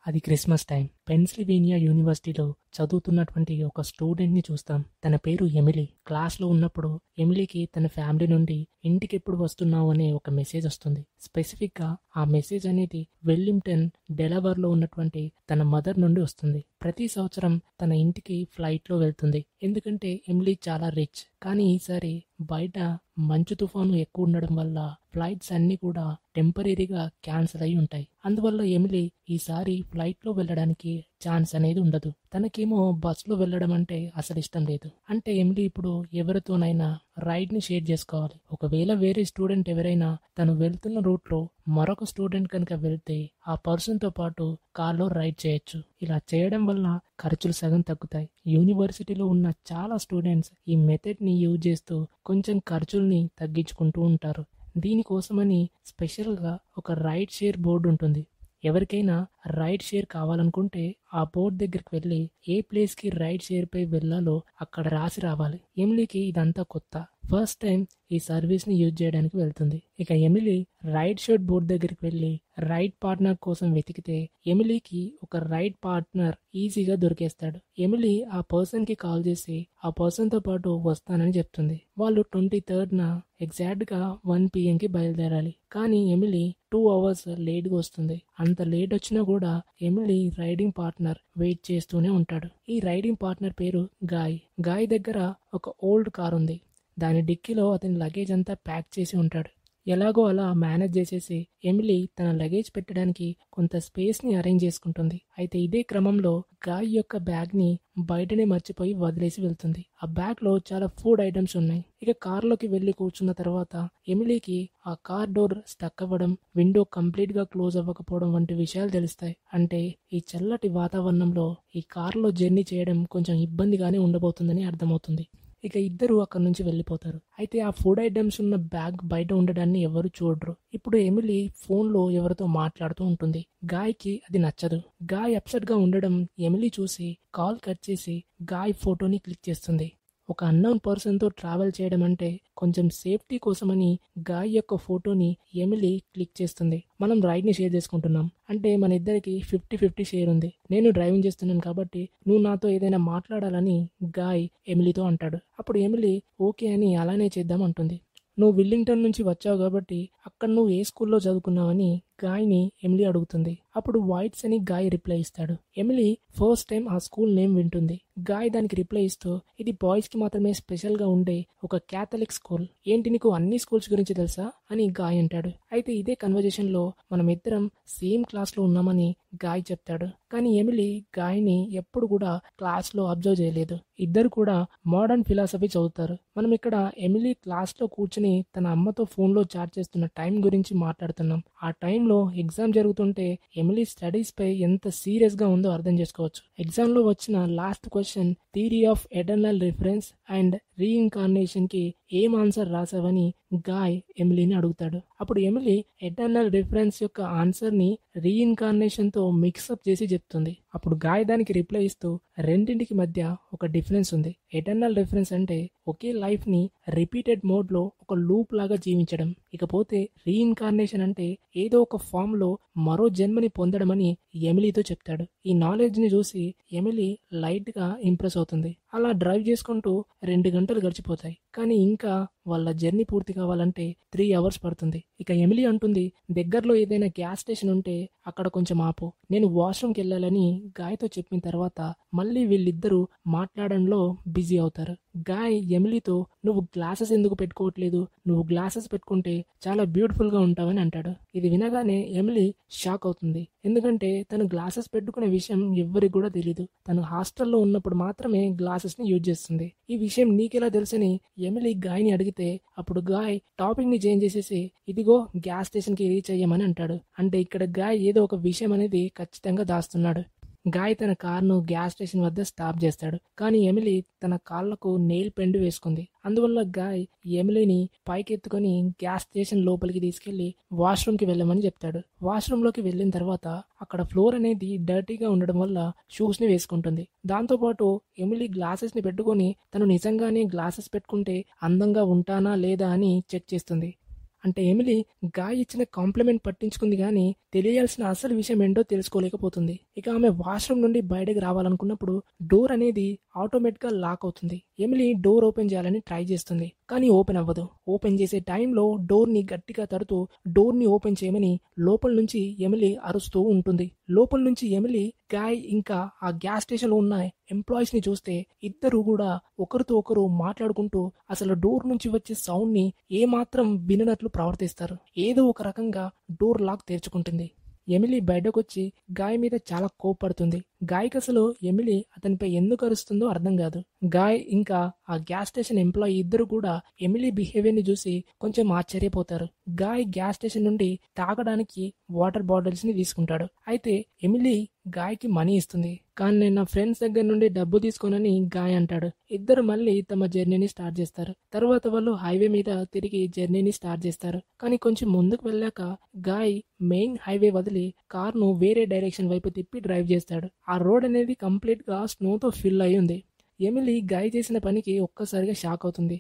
అది Christmas time. Pennsylvania యూనివర్సిటీలో చదువుతున్నటువంటి ఒక స్టూడెంట్‌ని చూస్తాం. తన పేరు ఎమిలీ. క్లాస్‌లో ఉన్నప్పుడు ఎమిలీకి తన ఫ్యామిలీ నుండి ఇంటికెప్పుడు వస్తున్నావు అనే ఒక మెసేజ్ వస్తుంది. స్పెసిఫిక్‌గా ఆ మెసేజ్ అనేది వెల్లింగ్టన్, డెలావేర్‌లో ఉన్నటువంటి తన మదర్ నుండి వస్తుంది. ప్రతి సంవత్సరం తన ఇంటికి ఫ్లైట్‌లో వెళ్తుంది. ఎందుకంటే ఎమిలీ చాలా రిచ్. కానీ ఈసారి బయట మంచు తుఫాను ఎక్కువ ఉండడం వల్ల ఫ్లైట్స్ అన్నీ కూడా టెంపరరీగా క్యాన్సిల్ అయి ఉంటాయి. అందువల్ల ఎమిలీ ఈసారి ఫ్లైట్లో వెళ్ళడానికి ఛాన్స్ అనేది ఉండదు. తనకేమో బస్సులో వెళ్ళడం అంటే అసలు ఇష్టం లేదు. అంటే ఎమిలీ ఇప్పుడు ఎవరితోనైనా రైడ్ని షేర్ చేసుకోవాలి. ఒకవేళ వేరే స్టూడెంట్ ఎవరైనా తను వెళ్తున్న రూట్లో మరొక స్టూడెంట్ కనుక వెళ్తే ఆ పర్సన్తో పాటు కార్లో రైడ్ చేయొచ్చు. ఇలా చేయడం వల్ల ఖర్చులు సగం తగ్గుతాయి. యూనివర్సిటీలో ఉన్న చాలా స్టూడెంట్స్ ఈ మెథడ్ని యూజ్ చేస్తూ కొంచెం ఖర్చుల్ని తగ్గించుకుంటూ ఉంటారు. దీనికోసమని స్పెషల్గా ఒక రైడ్ షేర్ బోర్డు ఉంటుంది. ఎవరికైనా రైడ్ షేర్ కావాలనుకుంటే ఆ బోర్డు దగ్గరికి వెళ్ళి ఏ ప్లేస్కి రైడ్ షేర్పై వెళ్ళాలో అక్కడ రాసి రావాలి. ఎమిలీకి ఇదంతా కొత్త. ఫస్ట్ టైం ఈ సర్వీస్ని యూజ్ చేయడానికి వెళ్తుంది. ఇక ఎమిలీ రైడ్ షేర్ బోర్డు దగ్గరికి వెళ్ళి రైడ్ పార్ట్నర్ కోసం వెతికితే ఎమిలీకి ఒక రైడ్ పార్ట్నర్ ఈజీగా దొరికేస్తాడు. ఎమిలీ ఆ పర్సన్కి కాల్ చేసి ఆ పర్సన్తో పాటు వస్తానని చెప్తుంది. వాళ్ళు 23rd ఎగ్జాక్ట్గా 1 PM బయలుదేరాలి. కానీ ఎమిలీ 2 hours లేట్గా వస్తుంది. అంత లేట్ వచ్చినా కూడా ఎమిలీ రైడింగ్ పార్ట్నర్ వెయిట్ చేస్తూనే ఉంటాడు. ఈ రైడింగ్ పార్ట్నర్ పేరు గాయ్. గాయ్ దగ్గర ఒక ఓల్డ్ కార్ ఉంది. దాని డిక్కీలో అతని లగేజ్ అంతా ప్యాక్ చేసి ఉంటాడు. ఎలాగో అలా మేనేజ్ చేసేసి ఎమిలీ తన లగేజ్ పెట్టడానికి కొంత స్పేస్ని అరేంజ్ చేసుకుంటుంది. అయితే ఇదే క్రమంలో గాయ్ యొక్క బ్యాగ్ని బయటనే మర్చిపోయి వదిలేసి వెళ్తుంది. ఆ బ్యాగ్లో చాలా ఫుడ్ ఐటమ్స్ ఉన్నాయి. ఇక కార్లోకి వెళ్ళి కూర్చున్న తర్వాత ఎమిలీకి ఆ కార్ డోర్ స్టక్ అవ్వడం, విండో కంప్లీట్గా క్లోజ్ అవ్వకపోవడం వంటి విషయాలు తెలుస్తాయి. అంటే ఈ చల్లటి వాతావరణంలో ఈ కార్లో జర్నీ చేయడం కొంచెం ఇబ్బందిగానే ఉండబోతుందని అర్థమవుతుంది. ఇక ఇద్దరు అక్కడి నుంచి వెళ్ళిపోతారు. అయితే ఆ ఫుడ్ ఐటమ్స్ ఉన్న బ్యాగ్ బయట ఉండడాన్ని ఎవరు చూడరు. ఇప్పుడు ఎమిలీ ఫోన్లో ఎవరితో మాట్లాడుతూ ఉంటుంది. గాయ్కి అది నచ్చదు. గాయ్ అప్సెట్ గా ఉండడం ఎమిలీ చూసి కాల్ కట్ చేసి గాయ్ ఫోటోని క్లిక్ చేస్తుంది. ఒక అన్నోన్ పర్సన్తో ట్రావెల్ చేయడం అంటే కొంచెం సేఫ్టీ కోసమని గాయ్ యొక్క ఫోటోని ఎమిలీ క్లిక్ చేస్తుంది. మనం రైడ్ని షేర్ చేసుకుంటున్నాం. అంటే మన ఇద్దరికి 50-50 షేర్ ఉంది. నేను డ్రైవింగ్ చేస్తున్నాను కాబట్టి నువ్వు నాతో ఏదైనా మాట్లాడాలని గాయ్ ఎమిలీతో అంటాడు. అప్పుడు ఎమిలీ ఓకే అని అలానే చేద్దాం అంటుంది. నువ్వు విల్లింగ్టన్ నుంచి వచ్చావు కాబట్టి అక్కడ నువ్వు ఏ స్కూల్లో చదువుకున్నావని గాయ్ని ఎమిలీ అడుగుతుంది. అప్పుడు వైట్స్ అని గాయ్ రిప్లై ఇస్తాడు. ఎమిలీ ఫస్ట్ టైం ఆ స్కూల్ నేమ్ వింటుంది. గాయ్ దానికి రిప్లై ఇస్తూ ఇది బాయ్స్కి మాత్రమే స్పెషల్గా ఉండే ఒక క్యాథలిక్ స్కూల్. ఏంటి నీకు అన్ని స్కూల్స్ గురించి తెలుసా అని గాయ్ అంటాడు. అయితే ఇదే కన్వర్జేషన్లో మనం ఇద్దరం సేమ్ క్లాస్లో ఉన్నామని గాయ్ చెప్తాడు. కానీ ఎమిలీ గాయ్ని ఎప్పుడు కూడా క్లాస్లో అబ్జర్వ్ చేయలేదు. ఇద్దరు కూడా మోడర్న్ ఫిలాసఫీ చదువుతారు. మనం ఇక్కడ ఎమిలీ క్లాస్లో కూర్చుని తన అమ్మతో ఫోన్లో చాట్ చేస్తున్న టైం గురించి మాట్లాడుతున్నాం. ఆ టైంలో ఎగ్జామ్ జరుగుతుంటే ఎమిలీ స్టడీస్ పై ఎంత సీరియస్ గా ఉందో అర్థం చేసుకోవచ్చు. ఎగ్జామ్ లో వచ్చిన last question theory of eternal reference and reincarnation కి ఏం ఆన్సర్ రాసావని గాయ్ ఎమిలీని అడుగుతాడు. అప్పుడు ఎమిలీ ఎటర్నల్ రిఫరెన్స్ యొక్క ఆన్సర్ ని రీఇన్కార్నేషన్ తో మిక్సప్ చేసి చెప్తుంది. అప్పుడు గాయ్ దానికి రిప్లై ఇస్తూ రెండింటికి మధ్య ఒక డిఫరెన్స్ ఉంది. ఎటర్నల్ రిఫరెన్స్ అంటే ఒకే లైఫ్ ని రిపీటెడ్ మోడ్ లో ఒక లూప్ లాగా జీవించడం. ఇకపోతే రీఇన్కార్నేషన్ అంటే ఏదో ఒక ఫామ్ లో మరో జన్మని పొందడం అని ఎమిలీతో చెప్తాడు. ఈ నాలెడ్జ్ ని చూసి ఎమిలీ లైట్ గా ఇంప్రెస్ అవుతుంది. అలా డ్రైవ్ చేసుకుంటూ 2 గంటలు గడిచిపోతాయి. కానీ ఇంకా వాళ్ళ జర్నీ పూర్తి కావాలంటే 3 hours పడుతుంది. ఇక ఎమిలీ అంటుంది దగ్గరలో ఏదైనా గ్యాస్ స్టేషన్ ఉంటే అక్కడ కొంచెం ఆపు, నేను వాష్రూమ్కి వెళ్ళాలని గాయ్తో చెప్పిన తర్వాత మళ్ళీ వీళ్ళిద్దరూ మాట్లాడడంలో బిజీ అవుతారు. గాయ్ ఎమిలీతో నువ్వు గ్లాసెస్ ఎందుకు పెట్టుకోవట్లేదు, నువ్వు గ్లాసెస్ పెట్టుకుంటే చాలా బ్యూటిఫుల్ గా ఉంటావని అంటాడు. ఇది వినగానే ఎమిలీ షాక్ అవుతుంది. ఎందుకంటే తను గ్లాసెస్ పెట్టుకునే విషయం ఎవ్వరికి కూడా తెలీదు. తను హాస్టల్లో ఉన్నప్పుడు మాత్రమే గ్లాసెస్ ని యూజ్ చేస్తుంది. ఈ విషయం నీకెలా తెలుసని ఎమిలీ గాయ్ని అడిగితే అప్పుడు గాయ్ టాపిక్ ని చేంజ్ చేసేసి ఇదిగో గ్యాస్ స్టేషన్ కి రీచ్ అయ్యామని అంటాడు. అంటే ఇక్కడ గాయ్ ఏదో ఒక విషయం అనేది ఖచ్చితంగా దాస్తున్నాడు. గాయ్ తన కార్ను గ్యాస్ స్టేషన్ వద్ద స్టాప్ చేస్తాడు. కానీ ఎమిలీ తన కాళ్లకు నెయిల్ పెండు వేసుకుంది. అందువల్ల గాయ్ ఎమిలీని పైకెత్తుకొని గ్యాస్ స్టేషన్ లోపలికి తీసుకెళ్లి వాష్రూమ్కి వెళ్ళమని చెప్తాడు. వాష్రూమ్లోకి వెళ్ళిన తర్వాత అక్కడ ఫ్లోర్ అనేది డర్టీగా ఉండడం వల్ల షూస్ని వేసుకుంటుంది. దాంతోపాటు ఎమిలీ గ్లాసెస్ని పెట్టుకొని తను నిజంగానే గ్లాసెస్ పెట్టుకుంటే అందంగా ఉంటానా లేదా అని చెక్ చేస్తుంది. అంటే ఎమిలీ గాయ్ ఇచ్చిన కాంప్లిమెంట్ పట్టించుకుంది కానీ తెలియాల్సిన అసలు విషయం ఏంటో తెలుసుకోలేకపోతుంది. ఇక ఆమె వాష్రూమ్ నుండి బయటకు రావాలనుకున్నప్పుడు డోర్ అనేది ఆటోమేటిక్ గా లాక్ అవుతుంది. ఎమిలీ డోర్ ఓపెన్ చేయాలని ట్రై చేస్తుంది కానీ ఓపెన్ అవ్వదు. ఓపెన్ చేసే టైంలో డోర్ ని గట్టిగా తడుతూ డోర్ ని ఓపెన్ చేయమని లోపల నుంచి ఎమిలీ అరుస్తూ ఉంటుంది. లోపల నుంచి ఎమిలీ గాయ్ ఇంకా ఆ గ్యాస్ స్టేషన్ లో ఉన్న ఎంప్లాయీస్ ని చూస్తే ఇద్దరు కూడా ఒకరితో ఒకరు మాట్లాడుకుంటూ అసలు డోర్ నుంచి వచ్చే సౌండ్ ని ఏమాత్రం విననట్లు ప్రవర్తిస్తారు. ఏదో ఒక రకంగా డోర్ లాక్ తెరుచుకుంటుంది. ఎమిలీ బయటకొచ్చి గాయ్ మీద చాలా కోప్పడుతుంది. గాయ్కి అసలు ఎమిలీ అతనిపై ఎందుకు అరుస్తుందో అర్థం కాదు. గాయ్ ఇంకా ఆ గ్యాస్ స్టేషన్ ఎంప్లాయీ ఇద్దరు కూడా ఎమిలీ బిహేవియర్ ని చూసి కొంచెం ఆశ్చర్యపోతారు. గాయ్ గ్యాస్ స్టేషన్ నుండి తాగడానికి వాటర్ బాటిల్స్ ని తీసుకుంటాడు. అయితే ఎమిలీ గాయ్కి మనీ ఇస్తుంది. కానీ నేను నా ఫ్రెండ్స్ దగ్గర నుండి డబ్బు తీసుకోనని గాయ్ అంటాడు. ఇద్దరు మళ్ళీ తమ జర్నీని స్టార్ట్ చేస్తారు. తర్వాత వాళ్ళు హైవే మీద తిరిగి జర్నీని స్టార్ట్ చేస్తారు. కానీ కొంచెం ముందుకు వెళ్ళాక గాయ్ మెయిన్ హైవే వదిలి కార్ను వేరే డైరెక్షన్ వైపు తిప్పి డ్రైవ్ చేస్తాడు. ఆ రోడ్ అనేది కంప్లీట్ గా స్నోతో ఫిల్ అయి ఉంది. ఎమిలీ గాయ్ చేసిన పనికి ఒక్కసారిగా షాక్ అవుతుంది.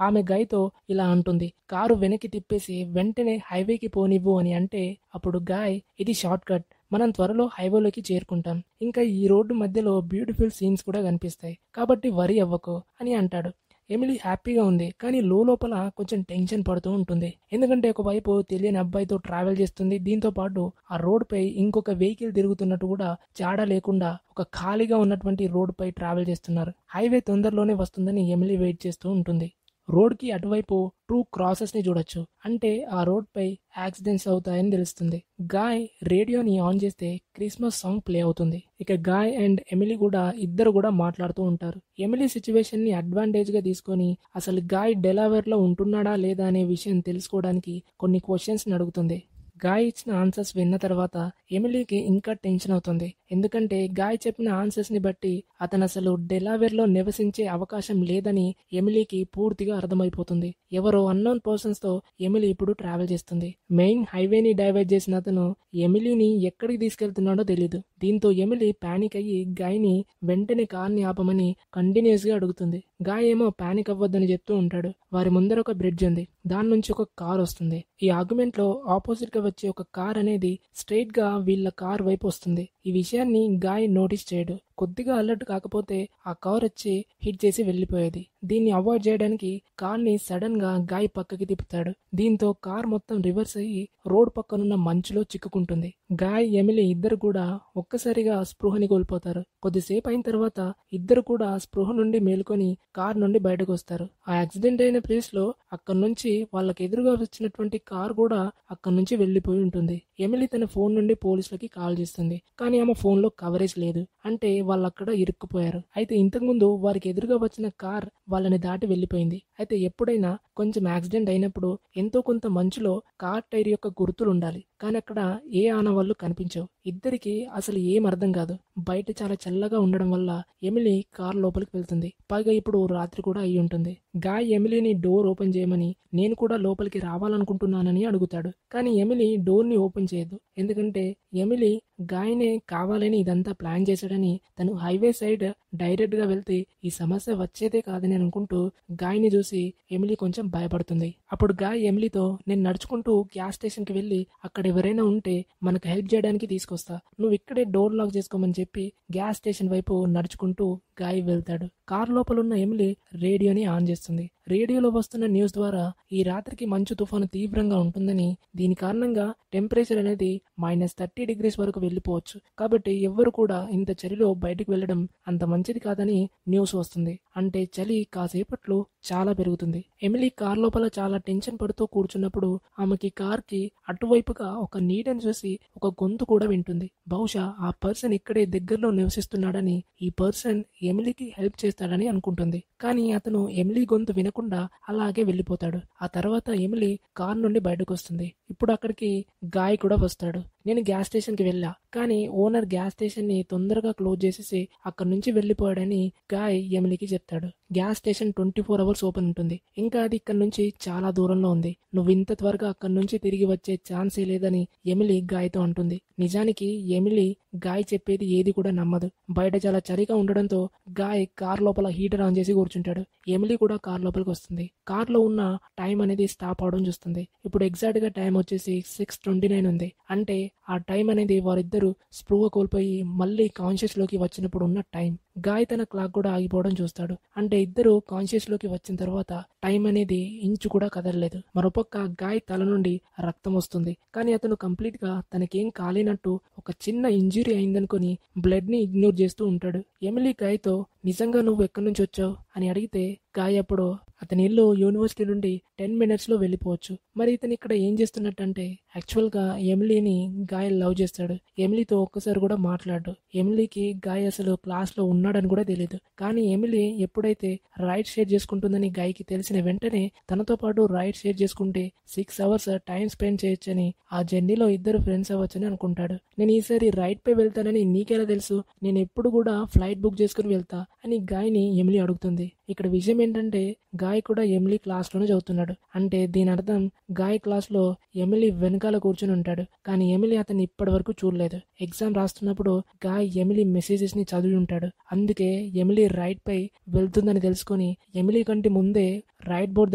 ఆమె గాయ్తో ఇలా అంటుంది, కారు వెనక్కి తిప్పేసి వెంటనే హైవేకి పోనివ్వు అని. అంటే అప్పుడు గాయ్, ఇది షార్ట్ కట్, మనం త్వరలో హైవేలోకి చేరుకుంటాం, ఇంకా ఈ రోడ్డు మధ్యలో బ్యూటిఫుల్ సీన్స్ కూడా కనిపిస్తాయి, కాబట్టి వరీ అవ్వకు అని అంటాడు. ఎమిలీ హ్యాపీగా ఉంది కానీ లోపల కొంచెం టెన్షన్ పడుతూ ఉంటుంది. ఎందుకంటే ఒకవైపు తెలియని అబ్బాయితో ట్రావెల్ చేస్తుంది, దీంతో పాటు ఆ రోడ్ పై ఇంకొక వెహికల్ తిరుగుతున్నట్టు కూడా జాడ లేకుండా ఒక ఖాళీగా ఉన్నటువంటి రోడ్ పై ట్రావెల్ చేస్తున్నారు. హైవే తొందరలోనే వస్తుందని ఎమిలీ వెయిట్ చేస్తూ ఉంటుంది. రోడ్ కి అటువైపు 2 క్రాసెస్ ని చూడొచ్చు. అంటే ఆ రోడ్ పై యాక్సిడెంట్స్ అవుతాయని తెలుస్తుంది. గాయ్ రేడియోని ఆన్ చేస్తే క్రిస్మస్ సాంగ్ ప్లే అవుతుంది. ఇక గాయ్ అండ్ ఎమిలీ కూడా ఇద్దరు కూడా మాట్లాడుతూ ఉంటారు. ఎమిలీ సిచ్యువేషన్ ని అడ్వాంటేజ్ గా తీసుకొని అసలు గాయ్ డెలావేర్ లో ఉంటున్నాడా లేదా అనే విషయం తెలుసుకోవడానికి కొన్ని క్వశ్చన్స్ ని అడుగుతుంది. గాయ్ ఇచ్చిన ఆన్సర్స్ విన్న తర్వాత ఎమిలీకి ఇంకా టెన్షన్ అవుతుంది. ఎందుకంటే గాయ్ చెప్పిన ఆన్సర్స్ ని బట్టి అతను అసలు డెలావేర్ లో నివసించే అవకాశం లేదని ఎమిలీకి పూర్తిగా అర్థమైపోతుంది. ఎవరో అన్నోన్ పర్సన్స్ తో ఎమిలీ ఇప్పుడు ట్రావెల్ చేస్తుంది. మెయిన్ హైవేని డైవర్ట్ చేసిన అతను ఎమిలీని ఎక్కడికి తీసుకెళ్తున్నాడో తెలియదు. దీంతో ఎమిలీ పానిక్ అయ్యి గాయ్ ని వెంటనే కార్ని ఆపమని కంటిన్యూస్ గా అడుగుతుంది. గాయ్ ఏమో పానిక్ అవ్వద్దని చెప్తూ ఉంటాడు. వారి ముందర ఒక బ్రిడ్జ్ ఉంది, దాని నుంచి ఒక కార్ వస్తుంది. ఈ ఆర్గ్యుమెంట్ లో ఆపోజిట్ గా వచ్చే ఒక కార్ అనేది స్ట్రైట్ గా వీళ్ళ కార్ వైపు వస్తుంది. ఈ విషయాన్ని గాయ్ నోటీస్ చేయడు. కొద్దిగా అలర్ట్ కాకపోతే ఆ కార్ వచ్చి హిట్ చేసి వెళ్లిపోయేది. దీన్ని అవాయిడ్ చేయడానికి కార్ ని సడన్ గా గాయ్ పక్కకి తిప్పుతాడు. దీంతో కార్ మొత్తం రివర్స్ అయ్యి రోడ్ పక్కనున్న మంచులో చిక్కుకుంటుంది. గాయ్ ఎమిలీ ఇద్దరు కూడా ఒక్కసారిగా స్పృహని కోల్పోతారు. కొద్దిసేపు అయిన తర్వాత ఇద్దరు కూడా స్పృహ నుండి మేలుకొని కార్ నుండి బయటకు వస్తారు. ఆ యాక్సిడెంట్ అయిన ప్లేస్ లో అక్కడి నుంచి వాళ్ళకి ఎదురుగా వచ్చినటువంటి కార్ కూడా అక్కడి నుంచి వెళ్లిపోయి ఉంటుంది. ఎమిలీ తన ఫోన్ నుండి పోలీసులకి కాల్ చేస్తుంది. కానీ ఆమె ఫోన్ లో కవరేజ్ లేదు. అంటే వాళ్ళు అక్కడ ఇరుక్కుపోయారు. అయితే ఇంతకుముందు వారికి ఎదురుగా వచ్చిన కార్ వాళ్ళని దాటి వెళ్లిపోయింది. అయితే ఎప్పుడైనా కొంచెం యాక్సిడెంట్ అయినప్పుడు ఎంతో కొంత మంచులో కార్ టైర్ యొక్క గుర్తులు ఉండాలి, కానీ అక్కడ ఏ ఆనవాళ్లు కనిపించవు. ఇద్దరికి అసలు ఏం అర్థం కాదు. బయట చాలా చల్లగా ఉండడం వల్ల ఎమిలీ కార్ లోపలికి వెళ్తుంది. పైగా ఇప్పుడు రాత్రి కూడా అయి ఉంటుంది. గాయ్ ఎమిలీని డోర్ ఓపెన్ చేయమని, నేను కూడా లోపలికి రావాలనుకుంటున్నానని అడుగుతాడు. కానీ ఎమిలీ డోర్ ని ఓపెన్ చేయదు. ఎందుకంటే ఎమిలీ గాయనే కావాలని ఇదంతా ప్లాన్ చేశాడని, తను హైవే సైడ్ డైరెక్ట్ గా వెళ్తే ఈ సమస్య వచ్చేదే కాదని అనుకుంటూ గాయని చూసి ఎమిలీ కొంచెం భయపడుతుంది. అప్పుడు గాయ్ ఎమిలీతో, నేను నడుచుకుంటూ గ్యాస్ స్టేషన్ కి వెళ్లి అక్కడ ఎవరైనా ఉంటే మనకు హెల్ప్ చేయడానికి తీసుకొస్తా, నువ్వు ఇక్కడే డోర్ లాక్ చేసుకోమని చెప్పి గ్యాస్ స్టేషన్ వైపు నడుచుకుంటూ గాయ్ వెళ్తాడు. కార్ లోపల ఉన్న ఎమిలీ రేడియోని ఆన్ చేస్తుంది. రేడియోలో వస్తున్న న్యూస్ ద్వారా ఈ రాత్రికి మంచు తుఫాను తీవ్రంగా ఉంటుందని, దీని కారణంగా టెంపరేచర్ అనేది -30 degrees వరకు వెళ్ళిపోవచ్చు, కాబట్టి ఎవ్వరు కూడా ఇంత చలిలో బయటకు వెళ్లడం అంత మంచిది కాదని న్యూస్ వస్తుంది. అంటే చలి కాసేపట్లో చాలా పెరుగుతుంది. ఎమిలీ కార్ లోపల చాలా టెన్షన్ పడుతూ కూర్చున్నప్పుడు ఆమెకి కార్ కి అటువైపుగా ఒక నీడని చూసి ఒక గొంతు కూడా వింటుంది. బహుశా ఆ పర్సన్ ఇక్కడే దగ్గరలో నివసిస్తున్నాడని, ఈ పర్సన్ ఎమిలీకి హెల్ప్ చేస్తాడని అనుకుంటుంది. కానీ అతను ఎమిలీ గొంతు వినకుండా అలాగే వెళ్ళిపోతాడు. ఆ తర్వాత ఎమిలీ కార్ నుండి బయటకు వస్తుంది. ఇప్పుడు అక్కడికి గాయ్ కూడా వస్తాడు. నేను గ్యాస్ స్టేషన్ కి వెళ్ళా, కానీ ఓనర్ గ్యాస్ స్టేషన్ ని తొందరగా క్లోజ్ చేసేసి అక్కడి నుంచి వెళ్లిపోయాడని గాయ్ ఎమిలీకి చెప్తాడు. గ్యాస్ స్టేషన్ 24 hours ఓపెన్ ఉంటుంది. ఇంకా అది ఇక్కడ నుంచి చాలా దూరంలో ఉంది. నువ్వు ఇంత త్వరగా అక్కడి నుంచి తిరిగి వచ్చే ఛాన్సే లేదని ఎమిలీ గాయ్తో అంటుంది. నిజానికి ఎమిలీ గాయ్ చెప్పేది ఏది కూడా నమ్మదు. బయట చాలా చలిగా ఉండడంతో గాయ్ కార్ లోపల హీటర్ ఆన్ చేసి కూర్చుంటాడు. ఎమిలీ కూడా కార్ లోపలికి వస్తుంది. కార్లో ఉన్న టైం అనేది స్టాప్ అవడం చూస్తుంది. ఇప్పుడు ఎగ్జాక్ట్ గా టైం వచ్చేసి 6:29 ఉంది. అంటే ఆ టైం అనేది వారిద్దరూ స్పృహ కోల్పోయి మళ్ళీ కాన్షియస్ లోకి వచ్చినప్పుడు ఉన్న టైం. గాయ్ తన క్లాక్ కూడా ఆగిపోవడం చూస్తాడు. అంటే ఇద్దరు కాన్షియస్ లోకి వచ్చిన తర్వాత టైం అనేది ఇంచు కూడా కదలలేదు. మరోపక్క గాయ్ తల నుండి రక్తం వస్తుంది. కానీ అతను కంప్లీట్ గా తనకేం కాలేనట్టు ఒక చిన్న ఇంజురీ అయిందనుకుని బ్లడ్ ని ఇగ్నోర్ చేస్తూ ఉంటాడు. ఎమిలీ గాయ్ తో నిజంగా నువ్వు ఎక్కడి నుంచి వచ్చావు అని అడిగితే గాయ్ అప్పుడు అతని ఇల్లు యూనివర్సిటీ నుండి 10 minutes లో వెళ్ళిపోవచ్చు. మరి ఇతను ఇక్కడ ఏం చేస్తున్నట్టంటే యాక్చువల్ గా ఎమిలీని గాయ్ లవ్ చేస్తాడు. ఎమిలీతో ఒక్కసారి కూడా మాట్లాడు. ఎమిలీకి గాయ్ అసలు క్లాస్ లో ఉన్నాడని కూడా తెలియదు. కానీ ఎమిలీ ఎప్పుడైతే రైడ్ షేర్ చేసుకుంటుందని గాయ్కి తెలిసిన వెంటనే తనతో పాటు రైడ్ షేర్ చేసుకుంటే 6 hours టైం స్పెండ్ చేయొచ్చని, ఆ జర్నీలో ఇద్దరు ఫ్రెండ్స్ అవ్వచ్చని అనుకుంటాడు. నేను ఈసారి రైడ్ పై వెళ్తానని నీకెలా తెలుసు? నేను ఎప్పుడు కూడా ఫ్లైట్ బుక్ చేసుకుని వెళ్తా అని గాయ్ని ఎమిలీ అడుగుతుంది. ఇక్కడ విషయం ఏంటంటే గాయ్ కూడా ఎమిలీ క్లాస్ లోనే చదువుతున్నాడు. అంటే దీని అర్థం గాయ్ క్లాస్ లో ఎమిలీ వెనకాల కూర్చుని ఉంటాడు. కానీ ఎమిలీ అతన్ని ఇప్పటి వరకు చూడలేదు. ఎగ్జామ్ రాస్తున్నప్పుడు గాయ్ ఎమిలీ మెసేజెస్ ని చదివి ఉంటాడు. అందుకే ఎమిలీ రైడ్ పై వెళ్తుందని తెలుసుకుని ఎమిలీ కంటే ముందే రైడ్ బోర్డ్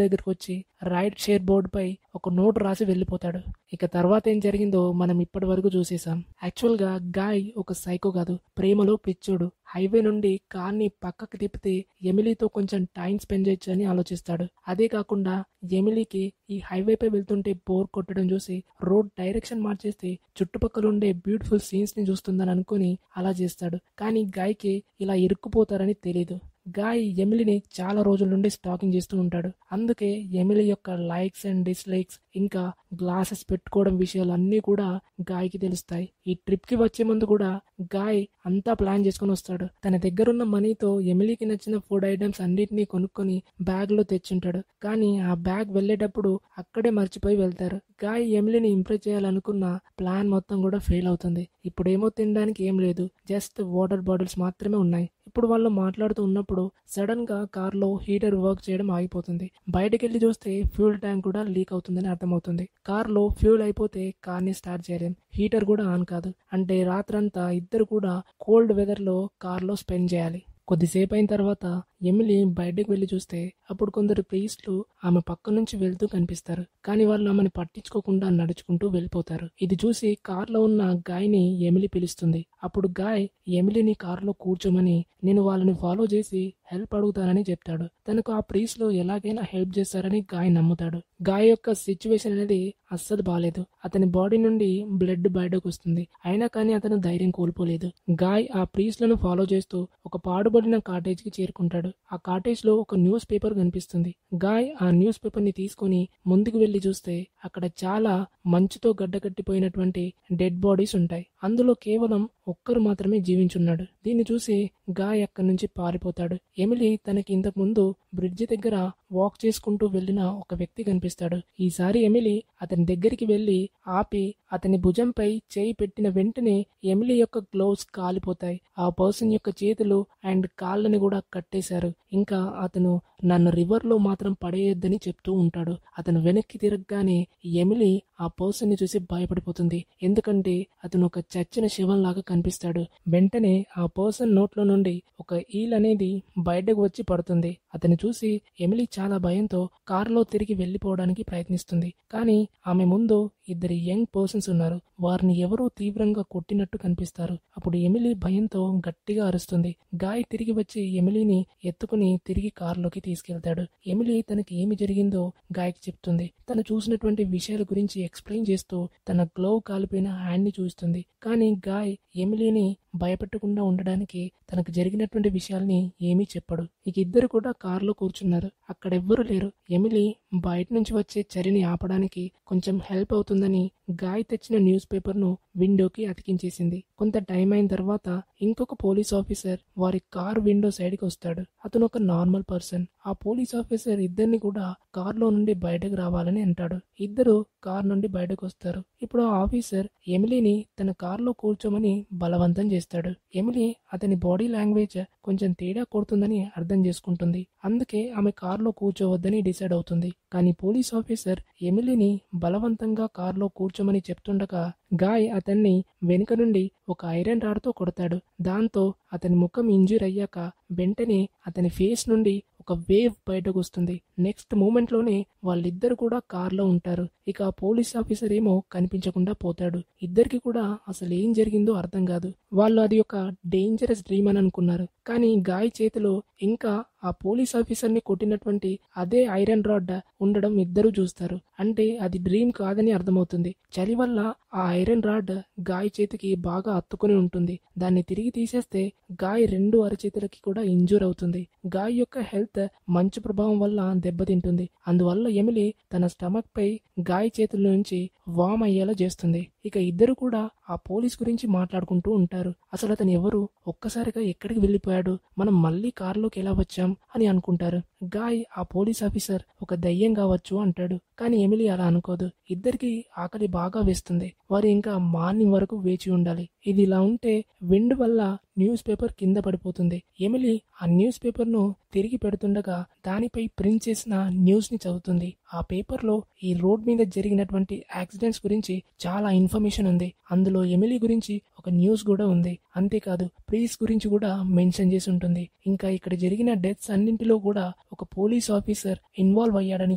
దగ్గరకు వచ్చి రైడ్ షేర్ బోర్డు పై ఒక నోట్ రాసి వెళ్ళిపోతాడు. ఇక తర్వాత ఏం జరిగిందో మనం ఇప్పటి వరకు చూసేసాం. యాక్చువల్ గా గాయ్ ఒక సైకో కాదు, ప్రేమలో పిచ్చోడు. హైవే నుండి కార్ ని పక్కకి తిప్పితే ఎమిలీతో కొంచెం టైం స్పెండ్ చేయొచ్చు అని ఆలోచిస్తాడు. అదే కాకుండా ఎమిలీకి ఈ హైవే పై వెళ్తుంటే బోర్ కొట్టడం చూసి రోడ్ డైరెక్షన్ మార్చేస్తే చుట్టుపక్కల ఉండే బ్యూటిఫుల్ సీన్స్ ని చూస్తుందని అనుకుని అలా చేస్తాడు. కానీ గాయ్కి ఇలా ఇరుక్కుపోతారని తెలీదు. గాయ్ ఎమిలీని చాలా రోజుల నుండి స్టాకింగ్ చేస్తూ ఉంటాడు. అందుకే ఎమిలీ యొక్క లైక్స్ అండ్ డిస్లైక్స్ ఇంకా గ్లాసెస్ పెట్టుకోవడం విషయాలు అన్నీ కూడా గాయ్కి తెలుస్తాయి. ఈ ట్రిప్ కి వచ్చే ముందు కూడా గాయ్ అంతా ప్లాన్ చేసుకుని వస్తాడు. తన దగ్గరున్న మనీతో ఎమిలీకి నచ్చిన ఫుడ్ ఐటమ్స్ అన్నిటినీ కొనుక్కొని బ్యాగ్ లో తెచ్చుంటాడు. కానీ ఆ బ్యాగ్ వెళ్ళేటప్పుడు అక్కడే మర్చిపోయి వెళ్తారు. గాయ్ ఎమిలీని ఇంప్రెస్ చేయాలనుకున్న ప్లాన్ మొత్తం కూడా ఫెయిల్ అవుతుంది. ఇప్పుడేమో తినడానికి ఏం లేదు, జస్ట్ వాటర్ బాటిల్స్ మాత్రమే ఉన్నాయి. ఇప్పుడు వాళ్ళు మాట్లాడుతూ ఉన్నప్పుడు సడన్ గా కార్ లో హీటర్ వర్క్ చేయడం ఆగిపోతుంది. బయటకు వెళ్ళి చూస్తే ఫ్యూల్ ట్యాంక్ కూడా లీక్ అవుతుందని అర్థమవుతుంది. కార్ లో ఫ్యూల్ అయిపోతే కార్ ని స్టార్ట్ చేయలేం, హీటర్ కూడా ఆన్ కాదు. అంటే రాత్రంతా ఇద్దరు కూడా కోల్డ్ వెదర్ లో కార్ లో స్పెండ్ చేయాలి. కొద్దిసేపు అయిన తర్వాత ఎమిలీ బయటకు వెళ్లి చూస్తే అప్పుడు కొందరు ప్రీస్టులు ఆమె పక్క నుంచి వెళ్తూ కనిపిస్తారు. కానీ వాళ్ళు ఆమెను పట్టించుకోకుండా నడుచుకుంటూ వెళ్ళిపోతారు. ఇది చూసి కార్లో ఉన్న గాయ్ని ఎమిలీ పిలుస్తుంది. అప్పుడు గాయ్ ఎమిలీని కార్లో కూర్చోమని నేను వాళ్ళని ఫాలో చేసి హెల్ప్ అడుగుతానని చెప్తాడు. తనకు ఆ ప్రీస్టులు ఎలాగైనా హెల్ప్ చేస్తారని గాయ్ నమ్ముతాడు. గాయ్ యొక్క సిచ్యువేషన్ అనేది అస్సలు బాలేదు. అతని బాడీ నుండి బ్లడ్ బయటకు వస్తుంది. అయినా కానీ అతను ధైర్యం కోల్పోలేదు. గాయ్ ఆ ప్రీస్టులను ఫాలో చేస్తూ ఒక పాడుబడిన కాటేజ్ కి చేరుకుంటాడు. ఆ కాటేజ్ లో ఒక న్యూస్ పేపర్ కనిపిస్తుంది. గాయ్ ఆ న్యూస్ పేపర్ ని తీసుకుని ముందుకు వెళ్లి చూస్తే అక్కడ చాలా మంచుతో గడ్డకట్టిపోయినటువంటి డెడ్ బాడీస్ ఉంటాయి. అందులో కేవలం ఒక్కరు మాత్రమే జీవించున్నాడు. దీన్ని చూసి గాయ్ అక్కడి నుంచి పారిపోతాడు. ఎమిలీ తనకి ఇంతకు ముందు బ్రిడ్జి దగ్గర వాక్ చేసుకుంటూ వెళ్లిన ఒక వ్యక్తి కనిపిస్తాడు. ఈసారి ఎమిలీ అతని దగ్గరికి వెళ్లి ఆపి అతని భుజంపై చేయి పెట్టిన వెంటనే ఎమిలీ యొక్క గ్లోవ్స్ కాలిపోతాయి. ఆ పర్సన్ యొక్క చేతులు అండ్ కాళ్ళని కూడా కట్టేశారు. ఇంకా అతను నన్ను రివర్ లో మాత్రం పడేయొద్దని చెప్తూ ఉంటాడు. అతను వెనక్కి తిరగగానే ఎమిలీ ఆ పర్సన్ ని చూసి భయపడిపోతుంది. ఎందుకంటే అతను ఒక చచ్చిన శవం లాగా కనిపిస్తాడు. వెంటనే ఆ పర్సన్ నోట్లో నుండి ఒక ఈల్ అనేది బయటకు వచ్చి పడుతుంది. అతను చూసి ఎమిలీ చాలా భయంతో కారులో తిరిగి వెళ్లిపోవడానికి ప్రయత్నిస్తుంది. కానీ ఆమె ముందు ఇద్దరు యంగ్ పర్సన్స్ ఉన్నారు. వారిని ఎవరో తీవ్రంగా కొట్టినట్టు కనిపిస్తారు. అప్పుడు ఎమిలీ భయంతో గట్టిగా అరుస్తుంది. గాయ్ తిరిగి వచ్చి ఎమిలీని ఎత్తుకుని తిరిగి కారులోకి తీసుకెళ్తాడు. ఎమిలీ తనకి ఏమి జరిగిందో గాయ్కి చెప్తుంది. తను చూసినటువంటి విషయాల గురించి ఎక్స్ప్లెయిన్ చేస్తూ తన గ్లోవ్ కాలిపోయిన హ్యాండ్ ని చూస్తుంది. కానీ గాయ్ ఎమిలీని భయపెట్టకుండా ఉండడానికి తనకు జరిగినటువంటి విషయాల్ని ఏమీ చెప్పడు. ఇక ఇద్దరు కూడా కారులో కూర్చున్నారు. అక్కడెవ్వరూ లేరు. ఎమిలీ బయట నుంచి వచ్చే చలిని ఆపడానికి కొంచెం హెల్ప్ అవుతుందని గాయ్ తెచ్చిన న్యూస్ పేపర్ ను విండోకి అతికించేసింది. కొంత టైం అయిన తర్వాత ఇంకొక పోలీస్ ఆఫీసర్ వారి కార్ విండో సైడ్ కి వస్తాడు. అతను ఒక నార్మల్ పర్సన్. ఆ పోలీస్ ఆఫీసర్ ఇద్దరిని కూడా కార్ లో నుండి బయటకు రావాలని అంటాడు. ఇద్దరు కార్ నుండి బయటకు వస్తారు. ఇప్పుడు ఆ ఆఫీసర్ ఎమిలీని తన కార్ లో కూర్చోమని బలవంతం చేస్తాడు. ఎమిలీ అతని బాడీ లాంగ్వేజ్ కొంచెం తేడా కొడుతుందని అర్థం చేసుకుంటుంది. అందుకే ఆమె కార్లో కూర్చోవద్దని డిసైడ్ అవుతుంది. కానీ పోలీస్ ఆఫీసర్ ఎమిలీని బలవంతంగా కార్లో కూర్చోమని చెప్తుండగా గాయ్ అతన్ని వెనుక నుండి ఒక ఐరన్ రాడ్తో కొడతాడు. దాంతో అతని ముఖం ఇంజ్యూర్ అయ్యాక వెంటనే అతని ఫేస్ నుండి ఒక వేవ్ బయటకు వస్తుంది. నెక్స్ట్ మూమెంట్ లోనే వాళ్ళిద్దరు కూడా కార్లో ఉంటారు. ఇక ఆ పోలీస్ ఆఫీసర్ ఏమో కనిపించకుండా పోతాడు. ఇద్దరికి కూడా అసలు ఏం జరిగిందో అర్థం కాదు. వాళ్ళు అది ఒక డేంజరస్ డ్రీమ్ అని అనుకున్నారు. కానీ గాయ్ చేతిలో ఇంకా ఆ పోలీస్ ఆఫీసర్ ని కొట్టినటువంటి అదే ఐరన్ రాడ్ ఉండడం ఇద్దరు చూస్తారు. అంటే అది డ్రీమ్ కాదని అర్థమవుతుంది. చలి వల్ల ఆ ఐరన్ రాడ్ గాయ్ చేతికి బాగా అత్తుకుని ఉంటుంది. దాన్ని తిరిగి తీసేస్తే గాయ్ 2 అరచేతులకి కూడా ఇంజూర్ అవుతుంది. గాయ్ యొక్క హెల్త్ మంచు ప్రభావం వల్ల దెబ్బతింటుంది. అందువల్ల ఎమిలీ తన స్టమక్ పై గాయ్ చేతుల నుంచి వామ్ అయ్యేలా చేస్తుంది. ఇక ఇద్దరు కూడా ఆ పోలీస్ గురించి మాట్లాడుకుంటూ ఉంటారు. అసలు అతను ఎవరు, ఒక్కసారిగా ఎక్కడికి వెళ్ళిపోయాడు, మనం మళ్ళీ కారులోకి ఎలా వచ్చాం అని అనుకుంటారు. గాయ్ ఆ పోలీస్ ఆఫీసర్ ఒక దయ్యం కావచ్చు అంటాడు. కానీ ఎమిలీ అలా అనుకోదు. ఇద్దరికి ఆకలి బాగా వేస్తుంది. వారు ఇంకా మార్నింగ్ వరకు వేచి ఉండాలి. ఇది ఇలా ఉంటే విండ్ వల్ల న్యూస్ పేపర్ కింద పడిపోతుంది. ఎమిలీ ఆ న్యూస్ పేపర్ ను తిరిగి పెడుతుండగా దానిపై ప్రింట్ చేసిన న్యూస్ ని చదువుతుంది. ఆ పేపర్ లో ఈ రోడ్ మీద జరిగినటువంటి యాక్సిడెంట్స్ గురించి చాలా ఇన్ఫర్మేషన్ ఉంది. అందులో ఎమిలీ గురించి ఒక న్యూస్ కూడా ఉంది. అంతేకాదు ప్రీస్ గురించి కూడా మెన్షన్ చేసి ఉంటుంది. ఇంకా ఇక్కడ జరిగిన డెత్స్ అన్నింటిలో కూడా ఒక పోలీస్ ఆఫీసర్ ఇన్వాల్వ్ అయ్యాడని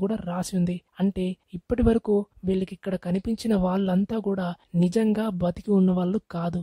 కూడా రాసి ఉంది. అంటే ఇప్పటి వరకు వీళ్ళకి ఇక్కడ కనిపించిన వాళ్ళంతా కూడా నిజంగా బతికి ఉన్న వాళ్ళు కాదు.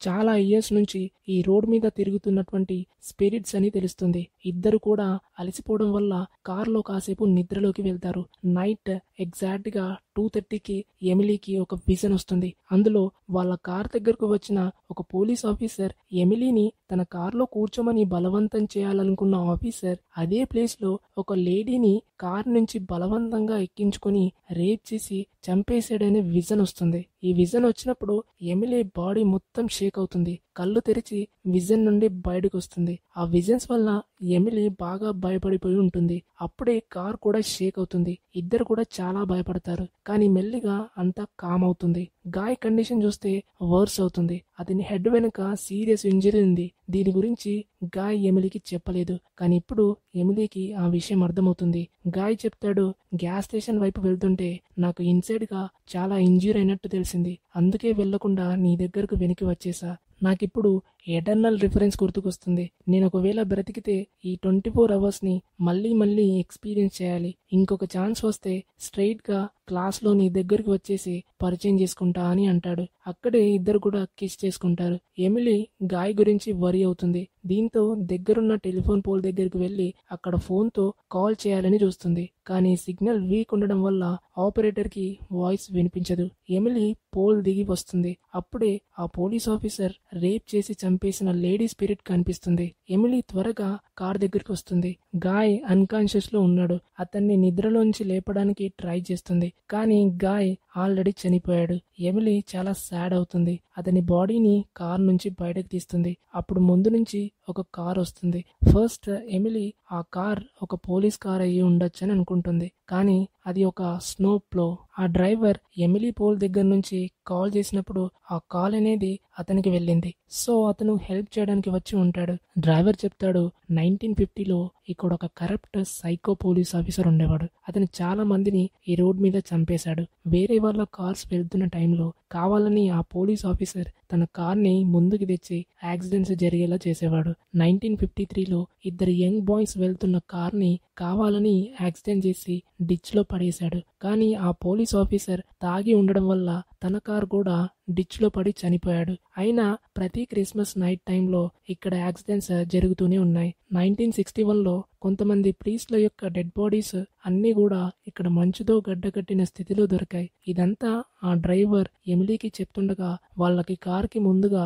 చాలా ఇయర్స్ నుంచి ఈ రోడ్ మీద తిరుగుతున్నటువంటి స్పిరిట్స్ అని తెలుస్తుంది. ఇద్దరు కూడా అలసిపోవడం వల్ల కార్లో కాసేపు నిద్రలోకి వెళ్తారు. నైట్ ఎగ్జాక్ట్ గా 2:30కి ఎమిలీకి ఒక విజన్ వస్తుంది. అందులో వాళ్ళ కార్ దగ్గరకు వచ్చిన ఒక పోలీస్ ఆఫీసర్ ఎమిలీని తన కార్లో కూర్చోమని బలవంతం చేయాలనుకున్న ఆఫీసర్ అదే ప్లేస్ లో ఒక లేడీని కార్ నుంచి బలవంతంగా ఎక్కించుకొని రేప్ చేసి చంపేశాడనే విజన్ వస్తుంది. ఈ విజన్ వచ్చినప్పుడు ఎమిలీ బాడీ మొత్తం షేక్ అవుతుంది. కళ్ళు తెరిచి విజన్ నుండి బయటకు వస్తుంది. ఆ విజన్స్ వల్ల ఎమిలీ బాగా భయపడిపోయి ఉంటుంది. అప్పుడే కార్ కూడా షేక్ అవుతుంది. ఇద్దరు కూడా చాలా భయపడతారు. కానీ మెల్లిగా అంతా కామ్ అవుతుంది. గాయ్ కండిషన్ చూస్తే వర్స్ అవుతుంది. అతని హెడ్ వెనుక సీరియస్ ఇంజరీ ఉంది. దీని గురించి గాయ్ ఎమిలీకి చెప్పలేదు. కానీ ఇప్పుడు ఎమిలీకి ఆ విషయం అర్థమవుతుంది. గాయ్ చెప్తాడు, గ్యాస్ స్టేషన్ వైపు వెళ్తుంటే నాకు ఇన్సైడ్ గా చాలా ఇంజ్యూర్ అయినట్టు తెలిసింది. అందుకే వెళ్లకుండా నీ దగ్గరకు వెనక్కి వచ్చేసా. నాకిప్పుడు ఎటర్నల్ రిఫరెన్స్ గుర్తుకొస్తుంది. నేను ఒకవేళ బ్రతికితే ఈ 24 అవర్స్ ని మళ్ళీ ఎక్స్పీరియన్స్ చేయాలి. ఇంకొక ఛాన్స్ వస్తే స్ట్రైట్ గా క్లాస్ లో నీ దగ్గరికి వచ్చేసి పరిచయం చేసుకుంటా అని అంటాడు. అక్కడే ఇద్దరు కూడా కిస్ చేసుకుంటారు. ఎమిలీ గాయ్ గురించి వరి అవుతుంది. దీంతో దగ్గరున్న టెలిఫోన్ పోల్ దగ్గరికి వెళ్లి అక్కడ ఫోన్ తో కాల్ చేయాలని చూస్తుంది. కానీ సిగ్నల్ వీక్ ఉండడం వల్ల ఆపరేటర్ కి వాయిస్ వినిపించదు. ఎమిలీ పోల్ దిగి వస్తుంది. అప్పుడే ఆ పోలీస్ ఆఫీసర్ రేప్ చేసి చంపేసిన లేడీ స్పిరిట్ కనిపిస్తుంది. ఎమిలీ త్వరగా కార్ దగ్గరికి వస్తుంది. గాయ్ అన్కాన్షియస్ లో ఉన్నాడు. అతన్ని నిద్రలోంచి లేపడానికి ట్రై చేస్తుంది. కానీ గాయ్ ఆల్రెడీ చనిపోయాడు. ఎమిలీ చాలా సాడ్ అవుతుంది. అతని బాడీని కార్ నుంచి బయటకు తీస్తుంది. అప్పుడు ముందు నుంచి ఒక కార్ వస్తుంది. ఫస్ట్ ఎమిలీ ఆ కార్ ఒక పోలీస్ కార్ అయ్యి ఉండొచ్చని అనుకుంటుంది. కానీ అది ఒక స్నో ప్లో. ఆ డ్రైవర్ ఎమిలీ పోల్ దగ్గర నుంచి కాల్ చేసినప్పుడు ఆ కాల్ అనేది అతనికి వెళ్ళింది. సో అతను హెల్ప్ చేయడానికి వచ్చి ఉంటాడు. డ్రైవర్ చెప్తాడు, 1950లో ఇక్కడ ఒక కరప్ట్ సైకో పోలీస్ ఆఫీసర్ ఉండేవాడు. అతను చాలా మందిని ఈ రోడ్ మీద చంపేశాడు. వేరే వాళ్ళ కార్స్ వెళ్తున్న టైంలో కావాలని ఆ పోలీస్ ఆఫీసర్ తన కార్ ని ముందుకు తెచ్చి యాక్సిడెంట్స్ జరిగేలా చేసేవాడు. 1953లో ఇద్దరు యంగ్ బాయ్స్ వెళ్తున్న కార్ ని కావాలని యాక్సిడెంట్ చేసి డిచ్ లో పడేశాడు. కానీ ఆ పోలీస్ ఆఫీసర్ తాగి ఉండడం వల్ల తన కార్ కూడా డిచ్ లో పడి చనిపోయాడు. అయినా ప్రతి క్రిస్మస్ నైట్ టైంలో ఇక్కడ యాక్సిడెంట్స్ జరుగుతూనే ఉన్నాయి. 1961లో కొంతమంది ప్రీస్ట్ల యొక్క డెడ్ బాడీస్ అన్ని కూడా ఇక్కడ మంచుతో గడ్డకట్టిన స్థితిలో దొరికాయి. ఇదంతా ఆ డ్రైవర్ ఎమిలీకి చెప్తుండగా వాళ్ళకి కార్ కి ముందుగా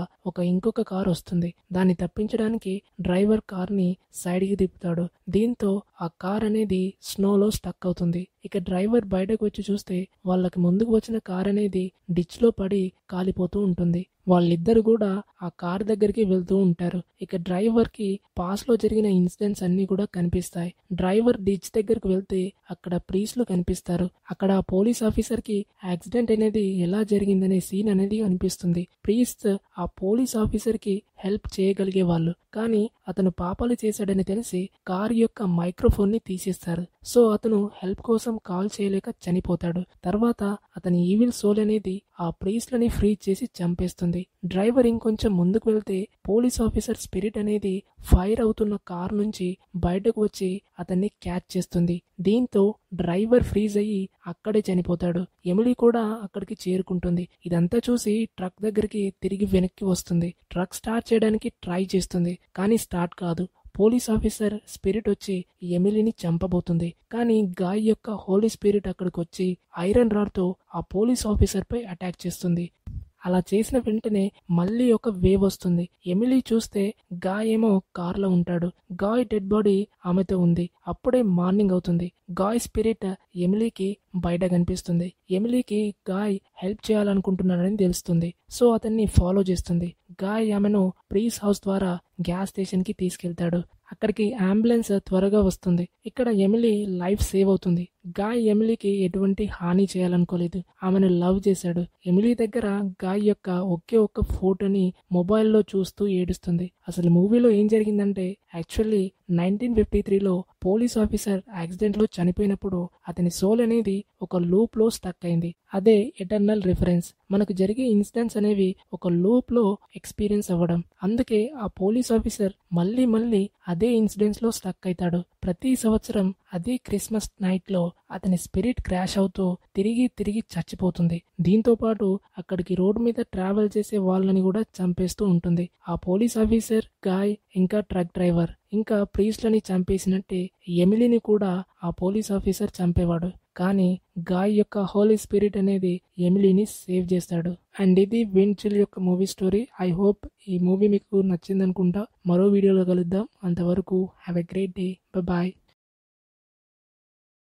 ఇంకొక కార్ వస్తుంది. దాన్ని తప్పించడానికి డ్రైవర్ కార్ ని సైడ్ కి తిప్పుతాడు. దీంతో ఆ కార్ అనేది స్నోలో స్టక్ అవుతుంది. ఇక డ్రైవర్ బయటకు వచ్చి చూస్తే వాళ్ళకి ముందుకు వచ్చిన కార్ అనేది డిచ్ లో పడి కాలిపోతూ ఉంటుంది. వాళ్ళిద్దరు కూడా ఆ కార్ దగ్గరికి వెళ్తూ ఉంటారు. ఇక డ్రైవర్ కి పాస్ లో జరిగిన ఇన్సిడెంట్స్ అన్ని కూడా కనిపిస్తాయి. డ్రైవర్ డిచ్ దగ్గరకు వెళ్తే అక్కడ ప్రీస్లు కనిపిస్తారు. అక్కడ ఆ పోలీస్ ఆఫీసర్ కి యాక్సిడెంట్ అనేది ఎలా జరిగిందనే సీన్ అనేది కనిపిస్తుంది. ప్రీస్ట్ ఆ పోలీస్ ఆఫీసర్ కి హెల్ప్ చేయగలిగే వాళ్ళు. కానీ అతను పాపాలు చేశాడని తెలిసి కారు యొక్క మైక్రోఫోన్ ని తీసేస్తారు. సో అతను హెల్ప్ కోసం కాల్ చేయలేక చనిపోతాడు. తర్వాత అతని ఈవిల్ సోల్ అనేది ఆ ప్రీస్ట్లని ఫ్రీ చేసి చంపేస్తుంది. డ్రైవర్ ఇంకొంచెం ముందుకు వెళ్తే పోలీస్ ఆఫీసర్ స్పిరిట్ అనేది ఫైర్ అవుతున్న కార్ నుంచి బయటకు వచ్చి అతన్ని క్యాచ్ చేస్తుంది. దీంతో డ్రైవర్ ఫ్రీజ్ అయ్యి అక్కడే చనిపోతాడు. ఎమిలీ కూడా అక్కడికి చేరుకుంటుంది. ఇదంతా చూసి ట్రక్ దగ్గరికి తిరిగి వెనక్కి వస్తుంది. ట్రక్ స్టార్ట్ చేయడానికి ట్రై చేస్తుంది, కానీ స్టార్ట్ కాదు. పోలీస్ ఆఫీసర్ స్పిరిట్ వచ్చి ఎమిలీని చంపబోతుంది. కానీ గాయ్ యొక్క హోలీ స్పిరిట్ అక్కడికి వచ్చి ఐరన్ రాడ్ తో ఆ పోలీస్ ఆఫీసర్ పై అటాక్ చేస్తుంది. అలా చేసిన వెంటనే మళ్ళీ ఒక వేవ్ వస్తుంది. ఎమిలీ చూస్తే గాయ్ ఏమో కార్లో ఉంటాడు. గాయ్ డెడ్ బాడీ ఆమెతో ఉంది. అప్పుడే మార్నింగ్ అవుతుంది. గాయ్ స్పిరిట్ ఎమిలీకి బయట కనిపిస్తుంది. ఎమిలీకి గాయ్ హెల్ప్ చేయాలనుకుంటున్నాడని తెలుస్తుంది. సో అతన్ని ఫాలో చేస్తుంది. గాయ్ ఆమెను ప్రీస్ హౌస్ ద్వారా గ్యాస్ స్టేషన్ కి తీసుకెళ్తాడు. అక్కడికి అంబులెన్స్ త్వరగా వస్తుంది. ఇక్కడ ఎమిలీ లైఫ్ సేవ్ అవుతుంది. గాయ్ ఎమిలీకి ఎటువంటి హాని చేయాలనుకోలేదు. ఆమెను లవ్ చేశాడు. ఎమిలీ దగ్గర గాయ్ యొక్క ఒకే ఒక్క ఫోటోని మొబైల్లో చూస్తూ ఏడుస్తుంది. అసలు మూవీలో ఏం జరిగిందంటే యాక్చువల్లీ 1953లో పోలీస్ ఆఫీసర్ యాక్సిడెంట్ లో చనిపోయినప్పుడు అతని సోల్ అనేది ఒక లూప్ లో స్టక్ అయింది. అదే ఎటర్నల్ రిఫరెన్స్. మనకు జరిగే ఇన్సిడెంట్స్ అనేవి ఒక లూప్ లో ఎక్స్పీరియన్స్ అవ్వడం. అందుకే ఆ పోలీస్ ఆఫీసర్ మళ్ళీ మళ్ళీ అదే ఇన్సిడెంట్స్ లో స్టక్ అవుతాడు. ప్రతి సంవత్సరం అదే క్రిస్మస్ నైట్ లో అతని స్పిరిట్ క్రాష్ అవుతూ తిరిగి తిరిగి చచ్చిపోతుంది. దీంతో పాటు అక్కడికి రోడ్డు మీద ట్రావెల్ చేసే వాళ్ళని కూడా చంపేస్తూ ఉంటుంది. ఆ పోలీస్ ఆఫీసర్, గాయ్, ఇంకా ట్రక్ డ్రైవర్, ఇంకా ప్రీస్ట్లని చంపేసినట్టే ఎమిలీని కూడా ఆ పోలీస్ ఆఫీసర్ చంపేవాడు. కానీ గాయ్ యొక్క హోలీ స్పిరిట్ అనేది ఎమిలీని సేవ్ చేస్తాడు. అండ్ ఇది విండ్ చిల్ యొక్క మూవీ స్టోరీ. ఐ హోప్ ఈ మూవీ మీకు నచ్చింది అనుకుంటా. మరో వీడియోలో కలుద్దాం. అంతవరకు have a great day. Bye.